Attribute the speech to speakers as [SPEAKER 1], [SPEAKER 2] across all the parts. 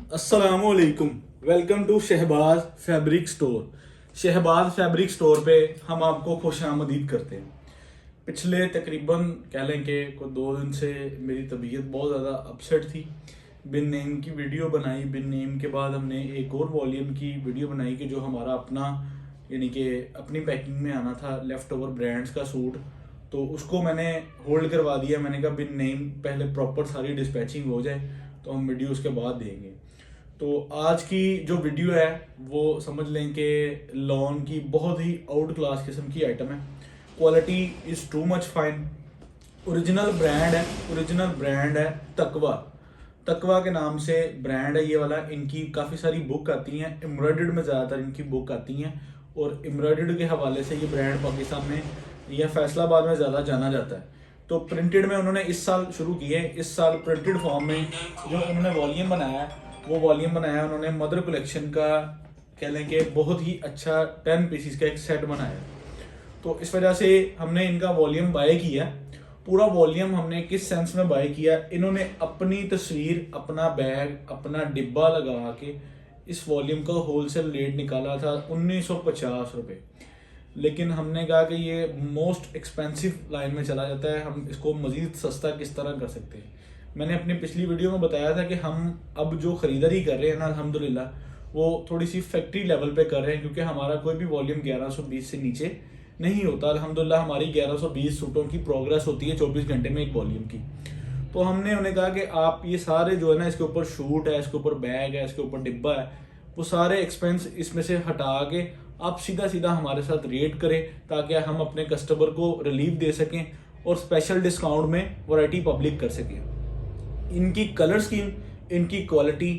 [SPEAKER 1] अस्सलामुअलैकुम। Welcome to Shahbaz fabric store. Shahbaz fabric store पे हम आपको खुशामदीद करते हैं। पिछले तकरीबन कह लें कि कोई 2 दिन से मेरी तबीयत बहुत ज़्यादा अपसेट थी। बिन नेम की वीडियो बनाई, बिन नेम के बाद हमने एक और वॉल्यूम की वीडियो बनाई कि जो हमारा अपना यानी कि अपनी पैकिंग में आना था लेफ़्ट ओवर ब्रांड्स का सूट, तो उसको मैंने होल्ड करवा दिया। मैंने कहा बिन नेम पहले प्रॉपर सारी डिस्पैचिंग हो जाए तो हम वीडियो उसके बाद देंगे। तो आज की जो वीडियो है वो समझ लें कि लॉन की बहुत ही आउट क्लास किस्म की आइटम है। Quality is too much fine. Original brand है तकवा। तकवा के नाम से ब्रांड है ये वाला। इनकी काफ़ी सारी बुक आती हैं, एम्ब्रॉयडर्ड में ज़्यादातर इनकी बुक आती हैं और एम्ब्रॉयडर्ड के हवाले से ये ब्रांड पाकिस्तान में या फैसलाबाद में ज़्यादा जाना जाता है। तो प्रिंटेड में उन्होंने इस साल शुरू किए। इस साल प्रिंटेड फॉर्म में जो उन्होंने वॉल्यूम बनाया है वो वॉल्यूम बनाया उन्होंने मदर कलेक्शन का, कह लें कि बहुत ही अच्छा 10 पीसीस का एक सेट बनाया। तो इस वजह से हमने इनका वॉल्यूम बाय किया। पूरा वॉल्यूम हमने किस सेंस में बाय किया, इन्होंने अपनी तस्वीर, अपना बैग, अपना डिब्बा लगा के इस वॉल्यूम का होलसेल रेट निकाला था 1950 रुपये। लेकिन हमने कहा कि ये मोस्ट एक्सपेंसिव लाइन में चला जाता है, हम इसको मज़ीद सस्ता किस तरह कर सकते हैं। मैंने अपनी पिछली वीडियो में बताया था कि हम अब जो ख़रीदारी कर रहे हैं ना अल्हम्दुलिल्लाह वो थोड़ी सी फैक्ट्री लेवल पे कर रहे हैं, क्योंकि हमारा कोई भी वॉल्यूम 1120 से नीचे नहीं होता। अल्हम्दुलिल्लाह हमारी 1120 सूटों की प्रोग्रेस होती है 24 घंटे में एक वॉल्यूम की। तो हमने उन्हें कहा कि आप ये सारे जो है ना, इसके ऊपर शूट है, इसके ऊपर बैग है, इसके ऊपर डिब्बा है, वो सारे एक्सपेंस इसमें से हटा के आप सीधा सीधा हमारे साथ रेट करें ताकि हम अपने कस्टमर को रिलीफ दे सकें और स्पेशल डिस्काउंट में वैरायटी पब्लिक कर सकें। इनकी कलर स्कीम, इनकी क्वालिटी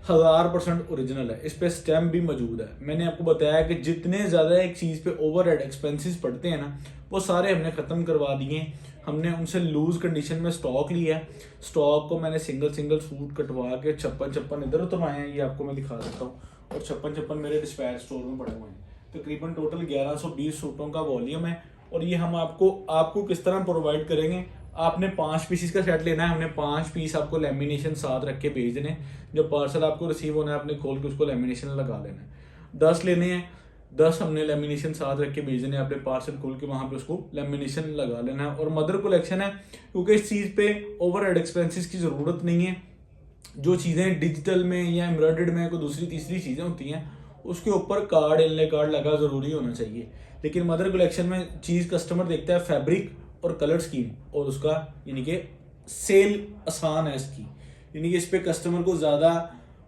[SPEAKER 1] 1000% ओरिजिनल है। इस पे स्टैम्प भी मौजूद है। मैंने आपको बताया कि जितने ज़्यादा एक चीज़ पे ओवरहेड एक्सपेंसेस पड़ते हैं ना, वो सारे हमने ख़त्म करवा दिए। हमने उनसे लूज़ कंडीशन में स्टॉक लिया है। स्टॉक को मैंने सिंगल सूट कटवा के 56 इधर उतरवाए हैं, ये आपको मैं दिखा सकता हूँ। और 56 मेरे डिस्पैच स्टोर में पड़े हुए हैं। तकरीबन टोटल 1120 सूटों का वॉल्यूम है। और ये हम आपको किस तरह प्रोवाइड करेंगे। आपने 5 पीसीस का सेट लेना है, हमने 5 पीस आपको लेमिनेशन साथ रख के भेज देने। जब पार्सल आपको रिसीव होना है आपने खोल के उसको लेमिनेशन लगा लेना है। 10 लेने हैं, 10 हमने लेमिनेशन साथ रख के भेज देने, आपने पार्सल खोल के वहाँ पे उसको लेमिनेशन लगा लेना है। और मदर कलेक्शन है, क्योंकि इस चीज़ पे ओवरहेड एक्सपेंसेस की ज़रूरत नहीं है। जो चीज़ें डिजिटल में या एम्ब्रॉयडर्ड में कोई दूसरी तीसरी चीज़ें होती हैं उसके ऊपर कार्ड, इनले कार्ड लगा ज़रूरी होना चाहिए। लेकिन मदर कलेक्शन में चीज़ कस्टमर देखता है फैब्रिक और कलर स्कीम और उसका यानी कि सेल आसान है इसकी। यानी कि इस पे कस्टमर को ज़्यादा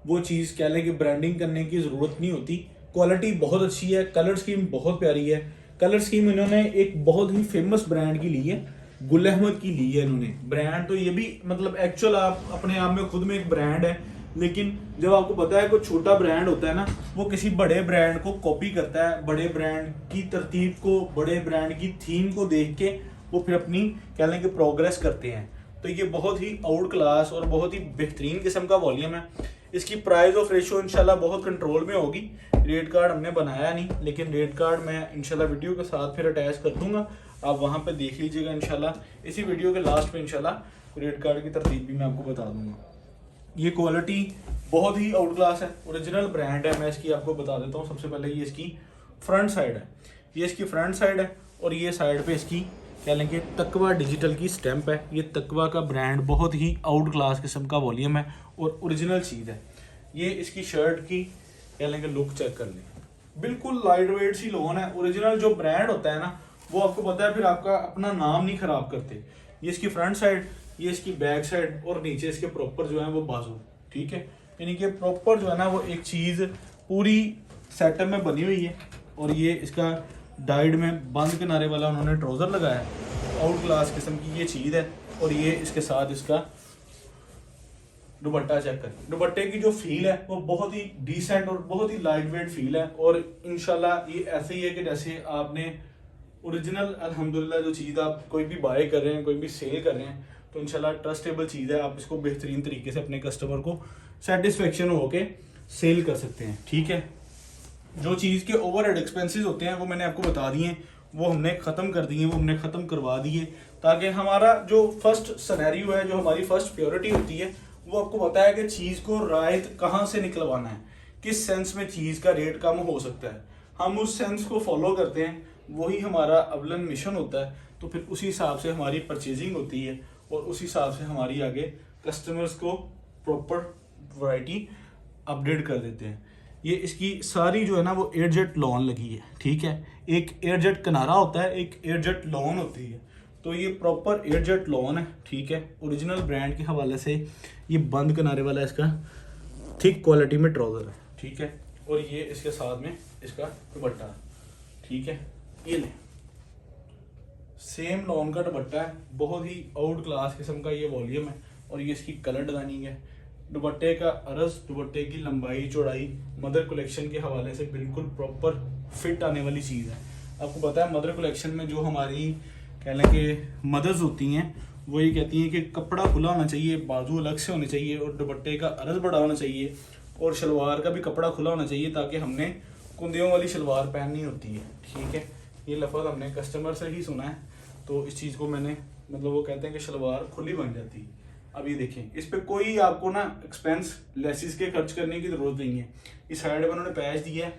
[SPEAKER 1] वो चीज़ कह लें कि ब्रांडिंग करने की ज़रूरत नहीं होती। क्वालिटी बहुत अच्छी है, कलर स्कीम बहुत प्यारी है। कलर स्कीम इन्होंने एक बहुत ही फेमस ब्रांड की ली है, गुल अहमद की ली है इन्होंने। ब्रांड तो ये भी मतलब एक्चुअल आप अपने आप में खुद में एक ब्रांड है, लेकिन जब आपको पता है कोई छोटा ब्रांड होता है ना, वो किसी बड़े ब्रांड को कॉपी करता है, बड़े ब्रांड की तरतीब को, बड़े ब्रांड की थीम को देख के वो फिर अपनी कह लें कि प्रोग्रेस करते हैं। तो ये बहुत ही आउट क्लास और बहुत ही बेहतरीन किस्म का वॉल्यूम है। इसकी प्राइस ऑफ रेशो इंशाल्लाह बहुत कंट्रोल में होगी। रेट कार्ड हमने बनाया नहीं, लेकिन रेट कार्ड मैं इंशाल्लाह वीडियो के साथ फिर अटैच कर दूंगा, आप वहाँ पे देख लीजिएगा इंशाल्लाह। इसी वीडियो के लास्ट पे इंशाल्लाह रेट कार्ड की तरतीब भी मैं आपको बता दूंगा। ये क्वालिटी बहुत ही आउट क्लास है, ओरिजिनल ब्रांड है। मैं इसकी आपको बता देता हूँ। सबसे पहले ये इसकी फ्रंट साइड है, ये इसकी फ्रंट साइड है और ये साइड पे इसकी कह लें कि तकवा डिजिटल की स्टैंप है। ये तकवा का ब्रांड बहुत ही आउट क्लास किस्म का वॉल्यूम है और ओरिजिनल चीज़ है। ये इसकी शर्ट की कह लें कि लुक चेक कर लें, बिल्कुल लाइट वेट सी लोन है। ओरिजिनल जो ब्रांड होता है ना, वो आपको पता है फिर आपका अपना नाम नहीं खराब करते। ये इसकी फ्रंट साइड, ये इसकी बैक साइड और नीचे इसके प्रॉपर जो है वो बाजू, ठीक है। यानी कि प्रॉपर जो है ना वो एक चीज़ पूरी सेटअप में बनी हुई है। और ये इसका डाइड में बंद किनारे वाला उन्होंने ट्राउज़र लगाया है, आउट क्लास किस्म की ये चीज़ है। और ये इसके साथ इसका दुपट्टा चेक करें। दुपट्टे की जो फील है वो बहुत ही डिसेंट और बहुत ही लाइट वेट फील है। और इंशाल्लाह ये ऐसे ही है कि जैसे आपने ओरिजिनल अल्हम्दुलिल्लाह जो चीज़ आप कोई भी बाय कर रहे हैं, कोई भी सेल कर रहे हैं, तो इंशाल्लाह ट्रस्टेबल चीज़ है। आप इसको बेहतरीन तरीके से अपने कस्टमर को सेटिस्फेक्शन होके सेल कर सकते हैं, ठीक है। जो चीज़ के ओवरहेड एक्सपेंसेस होते हैं वो मैंने आपको बता दिए, वो हमने ख़त्म कर दिए, वो हमने ख़त्म करवा दिए, ताकि हमारा जो फर्स्ट सिनेरियो है, जो हमारी फर्स्ट प्रायोरिटी होती है, वो आपको पता है कि चीज़ को रायत कहाँ से निकलवाना है, किस सेंस में चीज़ का रेट कम हो सकता है, हम उस सेंस को फॉलो करते हैं, वही हमारा अवलन मिशन होता है। तो फिर उसी हिसाब से हमारी परचेजिंग होती है और उस हिसाब से हमारी आगे कस्टमर्स को प्रॉपर वैरायटी अपडेट कर देते हैं। ये इसकी सारी जो है ना वो एयरजेट लॉन लगी है, ठीक है। एक एयरजेट किनारा होता है, एक एयरजेट लॉन होती है। तो ये प्रॉपर एयरजेट लॉन है, ठीक है। ओरिजिनल ब्रांड के हवाले से ये बंद किनारे वाला इसका थिक क्वालिटी में ट्राउज़र है, ठीक है। और ये इसके साथ में इसका दुपट्टा, ठीक है। ये ले सेम लॉन का दुपट्टा है, बहुत ही आउट क्लास किस्म का ये वॉल्यूम है। और ये इसकी कलर डिजाइनिंग है, दुपट्टे का अर्ज, दुपट्टे की लंबाई चौड़ाई मदर कलेक्शन के हवाले से बिल्कुल प्रॉपर फिट आने वाली चीज़ है। आपको पता है मदर कलेक्शन में जो हमारी कह लें कि मदर्स होती हैं वो ये कहती हैं कि कपड़ा खुला होना चाहिए, बाजू अलग से होने चाहिए और दुपट्टे का अर्ज बड़ा होना चाहिए और शलवार का भी कपड़ा खुला होना चाहिए, ताकि हमने कुंदियों वाली शलवार पहननी होती है, ठीक है। ये लफ्ज़ हमने कस्टमर से ही सुना है, तो इस चीज़ को मैंने मतलब वो कहते हैं कि शलवार खुली बन जाती है। अब ये देखें, इस पे कोई आपको ना एक्सपेंस लेसिस के खर्च करने की ज़रूरत नहीं है। इस साइड में उन्होंने पैच दिया है,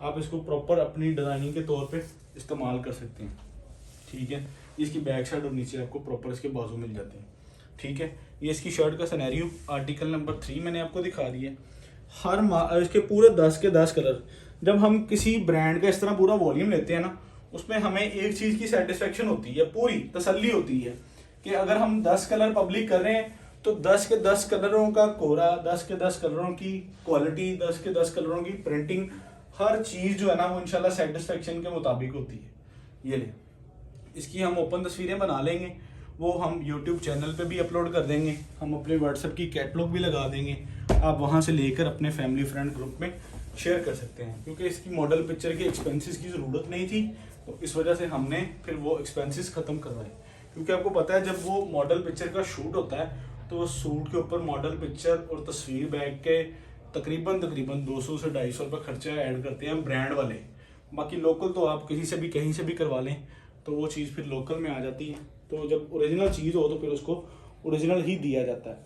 [SPEAKER 1] आप इसको प्रॉपर अपनी डिज़ाइनिंग के तौर पे इस्तेमाल कर सकते हैं, ठीक है। इसकी बैक साइड और नीचे आपको प्रॉपर इसके बाजू मिल जाते हैं, ठीक है। ये इसकी शर्ट का सिनेरियो आर्टिकल नंबर 3 मैंने आपको दिखा दिया। हर इसके पूरे 10 के 10 कलर। जब हम किसी ब्रांड का इस तरह पूरा वॉल्यूम लेते हैं ना, उसमें हमें एक चीज़ की सेटिस्फेक्शन होती है, पूरी तसल्ली होती है कि अगर हम 10 कलर पब्लिक कर रहे हैं तो 10 के 10 कलरों का कोरा, 10 के 10 कलरों की क्वालिटी, 10 के 10 कलरों की प्रिंटिंग, हर चीज़ जो है ना वो इंशाल्लाह सेटिस्फेक्शन के मुताबिक होती है। ये ले, इसकी हम ओपन तस्वीरें बना लेंगे, वो हम यूट्यूब चैनल पे भी अपलोड कर देंगे, हम अपने व्हाट्सएप की कैटलॉग भी लगा देंगे, आप वहाँ से लेकर अपने फैमिली फ्रेंड ग्रुप में शेयर कर सकते हैं। क्योंकि इसकी मॉडल पिक्चर के एक्सपेंसेस की ज़रूरत नहीं थी, तो इस वजह से हमने फिर वो एक्सपेंसेस ख़त्म करवाए। क्योंकि आपको पता है जब वो मॉडल पिक्चर का शूट होता है तो वो सूट के ऊपर मॉडल पिक्चर और तस्वीर बैग के तकरीबन 200 से 250 रुपये खर्चा ऐड करते हैं ब्रांड वाले। बाकी लोकल तो आप कहीं से भी कहीं से भी करवा लें तो वो चीज़ फिर लोकल में आ जाती है। तो जब ओरिजिनल चीज़ हो तो फिर उसको ओरिजिनल ही दिया जाता है।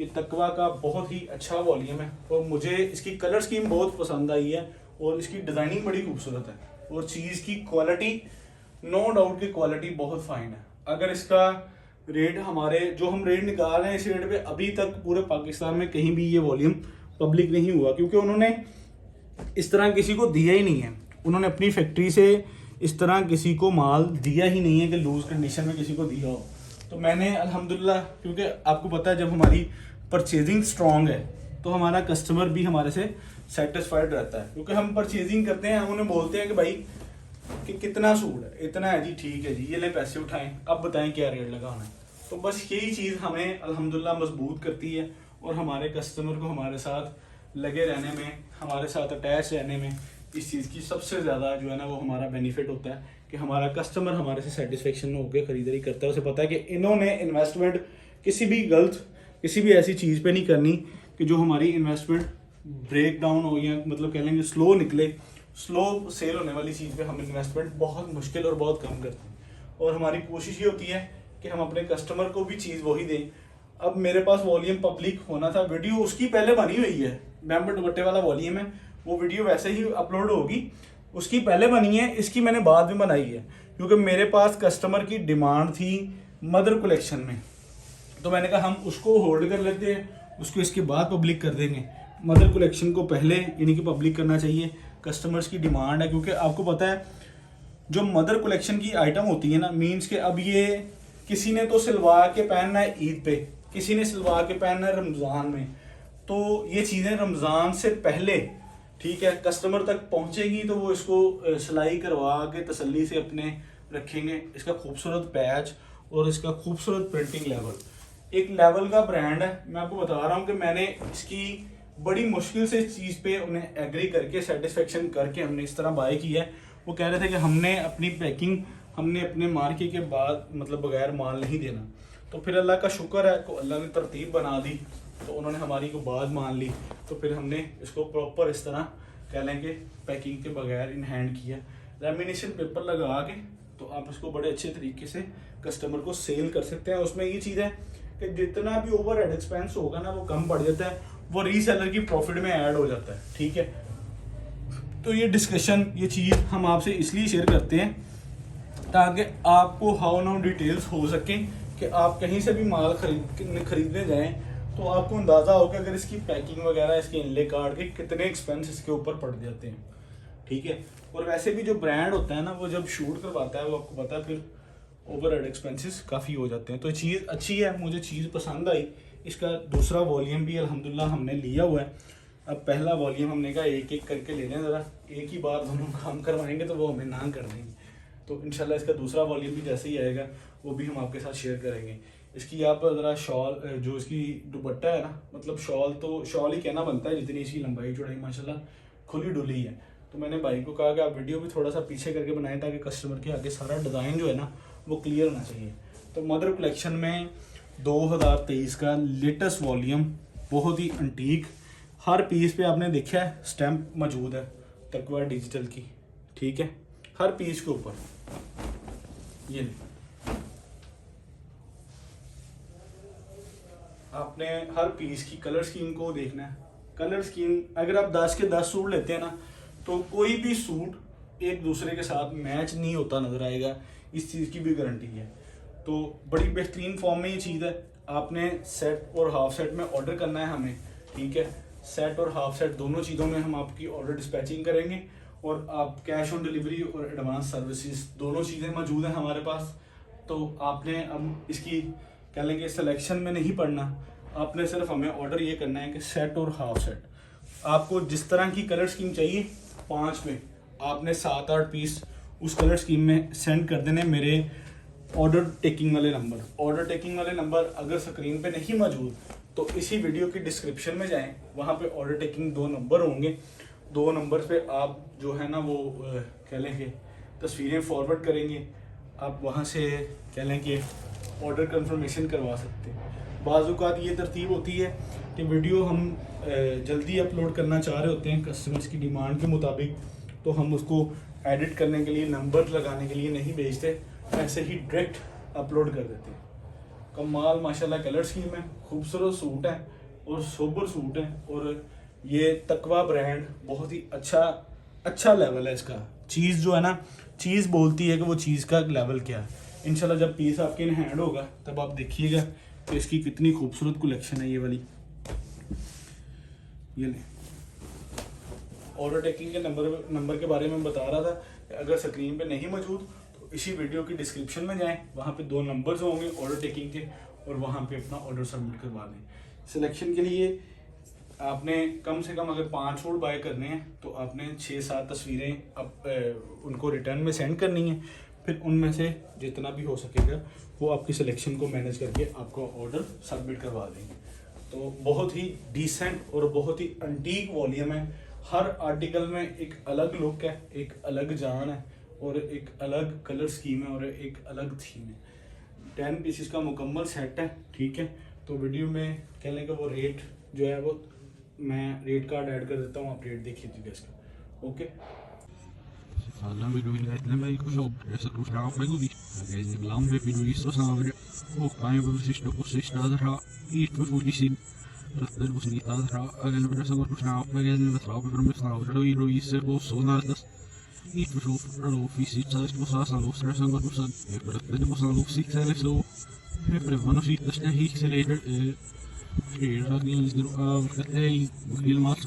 [SPEAKER 1] ये तकवा का बहुत ही अच्छा वॉल्यूम है और मुझे इसकी कलर स्कीम बहुत पसंद आई है और इसकी डिज़ाइनिंग बड़ी खूबसूरत है और चीज़ की क्वालिटी, नो डाउट की क्वालिटी बहुत फाइन है। अगर इसका रेट हमारे जो हम रेट निकाल रहे हैं इस रेट पे अभी तक पूरे पाकिस्तान में कहीं भी ये वॉल्यूम पब्लिक नहीं हुआ, क्योंकि उन्होंने इस तरह किसी को दिया ही नहीं है। उन्होंने अपनी फैक्ट्री से इस तरह किसी को माल दिया ही नहीं है कि लूज कंडीशन में किसी को दिया हो। तो मैंने अल्हम्दुलिल्लाह, क्योंकि आपको पता है जब हमारी परचेजिंग स्ट्रॉन्ग है तो हमारा कस्टमर भी हमारे से सेटिस्फाइड रहता है। क्योंकि हम परचेजिंग करते हैं, हम उन्हें बोलते हैं कि भाई कि कितना सूट है, इतना है जी, ठीक है जी, ये ले पैसे उठाएं, अब बताएं क्या रेट लगाना है। तो बस यही चीज़ हमें अल्हम्दुलिल्लाह मजबूत करती है और हमारे कस्टमर को हमारे साथ लगे रहने में, हमारे साथ अटैच रहने में इस चीज़ की सबसे ज़्यादा जो है ना वो हमारा बेनिफिट होता है कि हमारा कस्टमर हमारे से सेटिस्फेक्शन होकर ख़रीदारी करता है। उसे पता है कि इन्होंने इन्वेस्टमेंट किसी भी गलत, किसी भी ऐसी चीज़ पे नहीं करनी कि जो हमारी इन्वेस्टमेंट ब्रेक डाउन हो या मतलब कह लेंगे स्लो निकले। स्लो सेल होने वाली चीज़ पे हम इन्वेस्टमेंट बहुत मुश्किल और बहुत कम करते हैं और हमारी कोशिश ये होती है कि हम अपने कस्टमर को भी चीज़ वही दें। अब मेरे पास वॉल्यूम पब्लिक होना था, वीडियो उसकी पहले बनी हुई है, बैम्बर दुपट्टे वाला वॉल्यूम है, वो वीडियो वैसे ही अपलोड होगी, उसकी पहले बनी है, इसकी मैंने बाद में बनाई है क्योंकि मेरे पास कस्टमर की डिमांड थी मदर कलेक्शन में। तो मैंने कहा हम उसको होल्ड कर लेते हैं, उसको इसके बाद पब्लिक कर देंगे। मदर कलेक्शन को पहले यानी कि पब्लिक करना चाहिए, कस्टमर्स की डिमांड है। क्योंकि आपको पता है जो मदर कलेक्शन की आइटम होती है ना, मीन्स के अब ये किसी ने तो सिलवा के पहनना है ईद पे, किसी ने सिलवा के पहनना है रमज़ान में, तो ये चीज़ें रमज़ान से पहले ठीक है कस्टमर तक पहुंचेगी तो वो इसको सिलाई करवा के तसल्ली से अपने रखेंगे। इसका खूबसूरत पैच और इसका खूबसूरत प्रिंटिंग लेवल, एक लेवल का ब्रांड है। मैं आपको बता रहा हूँ कि मैंने इसकी बड़ी मुश्किल से इस चीज़ पे उन्हें एग्री करके सेटिस्फेक्शन करके हमने इस तरह बाय किया है। वो कह रहे थे कि हमने अपनी पैकिंग हमने अपने मार्के के बाद मतलब बगैर माल नहीं देना। तो फिर अल्लाह का शुक्र है को अल्लाह ने तरतीब बना दी, तो उन्होंने हमारी को बात मान ली, तो फिर हमने इसको प्रॉपर इस तरह कह लेंगे पैकिंग के बगैर इन हैंड किया, लैमिनेशन पेपर लगा के, तो आप इसको बड़े अच्छे तरीके से कस्टमर को सेल कर सकते हैं। उसमें ये चीज़ है कि जितना भी ओवर हेड एक्सपेंस होगा ना वो कम पड़ जाता है, वो रीसेलर की प्रॉफिट में ऐड हो जाता है, ठीक है। तो ये डिस्कशन, ये चीज़ हम आपसे इसलिए शेयर करते हैं ताकि आपको हाउ नाउ डिटेल्स हो सकें कि आप कहीं से भी माल खरीदने जाएं तो आपको अंदाज़ा हो कि अगर इसकी पैकिंग वगैरह, इसके इनले कार्ड के कितने एक्सपेंस इसके ऊपर पड़ जाते हैं, ठीक है। और वैसे भी जो ब्रांड होता है ना, वो जब शूट करवाता है वो आपको पता है फिर ओवर हेड एक्सपेंसेस काफ़ी हो जाते हैं। तो ये चीज़ अच्छी है, मुझे चीज़ पसंद आई। इसका दूसरा वॉल्यूम भी अल्हम्दुलिल्लाह हमने लिया हुआ है। अब पहला वॉल्यूम हमने कहा एक एक करके ले लें, ज़रा एक ही बार दोनों काम करवाएंगे तो वो हमें ना कर देंगे। तो इंशाल्लाह इसका दूसरा वॉल्यूम भी जैसे ही आएगा वो भी हम आपके साथ शेयर करेंगे। इसकी आप ज़रा शॉल, जो इसकी दुपट्टा है ना, मतलब शॉल तो शॉल ही कहना बनता है, जितनी इसकी लंबाई चौड़ाई माशाल्लाह खुली डुली है। तो मैंने भाई को कहा कि आप वीडियो भी थोड़ा सा पीछे करके बनाएं ताकि कस्टमर के आगे सारा डिज़ाइन जो है ना वो क्लियर होना चाहिए। तो मदर कलेक्शन में 2023 का लेटेस्ट वॉल्यूम, बहुत ही अंटीक, हर पीस पे आपने देखा है स्टैम्प मौजूद है तकवा डिजिटल की, ठीक है, हर पीस के ऊपर। ये आपने हर पीस की कलर स्कीम को देखना है। कलर स्कीम अगर आप 10 के 10 सूट लेते हैं ना तो कोई भी सूट एक दूसरे के साथ मैच नहीं होता नजर आएगा, इस चीज़ की भी गारंटी है। तो बड़ी बेहतरीन फॉर्म में ये चीज़ है। आपने सेट और हाफ सेट में ऑर्डर करना है हमें, ठीक है। सेट और हाफ सेट दोनों चीज़ों में हम आपकी ऑर्डर डिस्पैचिंग करेंगे और आप कैश ऑन डिलीवरी और एडवांस सर्विसेज दोनों चीज़ें मौजूद हैं हमारे पास। तो आपने अब इसकी कह लेंगे सिलेक्शन में नहीं पड़ना, आपने सिर्फ हमें ऑर्डर ये करना है कि सेट और हाफ सेट, आपको जिस तरह की कलर स्कीम चाहिए 5 में आपने 7-8 पीस उस कलर स्कीम में सेंड कर देने मेरे ऑर्डर टेकिंग वाले नंबर। ऑर्डर टेकिंग वाले नंबर अगर स्क्रीन पे नहीं मौजूद तो इसी वीडियो की डिस्क्रिप्शन में जाएं, वहाँ पे ऑर्डर टेकिंग 2 नंबर होंगे। 2 नंबर पे आप जो है ना वो कह लें कि तस्वीरें फॉरवर्ड करेंगे, आप वहाँ से कह लें कि ऑर्डर कंफर्मेशन करवा सकते हैं। बाज़ ये तरतीब होती है कि वीडियो हम जल्दी अपलोड करना चाह रहे होते हैं कस्टमर्स की डिमांड के मुताबिक, तो हम उसको एडिट करने के लिए, नंबर लगाने के लिए नहीं भेजते, ऐसे ही डायरेक्ट अपलोड कर देते हैं। कमाल माशाल्लाह कलर स्कीम है, खूबसूरत सूट है और सोबर सूट है। और ये तकवा ब्रांड बहुत ही अच्छा लेवल है इसका। चीज़ जो है ना, चीज़ बोलती है कि वो चीज़ का लेवल क्या है। इंशाल्लाह जब पीस आपके इन हैंड होगा तब आप देखिएगा कि इसकी कितनी खूबसूरत कलेक्शन है। ये वाली ये ले ऑर्डर टेकिंग के नंबर के बारे में बता रहा था। अगर स्क्रीन पे नहीं मौजूद तो इसी वीडियो की डिस्क्रिप्शन में जाएं, वहाँ पे 2 नंबर्स होंगे ऑर्डर टेकिंग के, और वहाँ पे अपना ऑर्डर सबमिट करवा दें। सिलेक्शन के लिए आपने कम से कम अगर 5 सूट बाय करने हैं तो आपने 6-7 तस्वीरें उनको रिटर्न में सेंड करनी है। फिर उनमें से जितना भी हो सकेगा वो आपकी सिलेक्शन को मैनेज करके आपको ऑर्डर सबमिट करवा देंगे। तो बहुत ही डिसेंट और बहुत ही अंटीक वॉल्यूम है। हर आर्टिकल में एक अलग लुक है, एक अलग जान है और एक अलग कलर स्कीम है और एक अलग थीम है। 10 पीसेस का मुकम्मल सेट है, ठीक है। तो वीडियो में कह लें कि वो रेट जो है वो मैं रेट कार्ड ऐड कर देता हूँ, आप रेट देख लीजिएगा इसका, okay.
[SPEAKER 2] Alla vill du lätta mig och jobb, jag ska gå fram med godis. Jag är ibland med min vis och snabbt. Och jag vill sista och sista där ha. Inte för fort i sin. Röster och snittar där ha. Jag vill pressa gå snabbt. Jag vill trappa från mig snabbt. Och i roiser och så närdas. Inte för så för då fysiskt så att måste han låsa det som går på sen. Jag vill det måste han låsa sig eller så. Jag prövar att sitta där hit så leder. Fredag glömde du av att jag vill mat.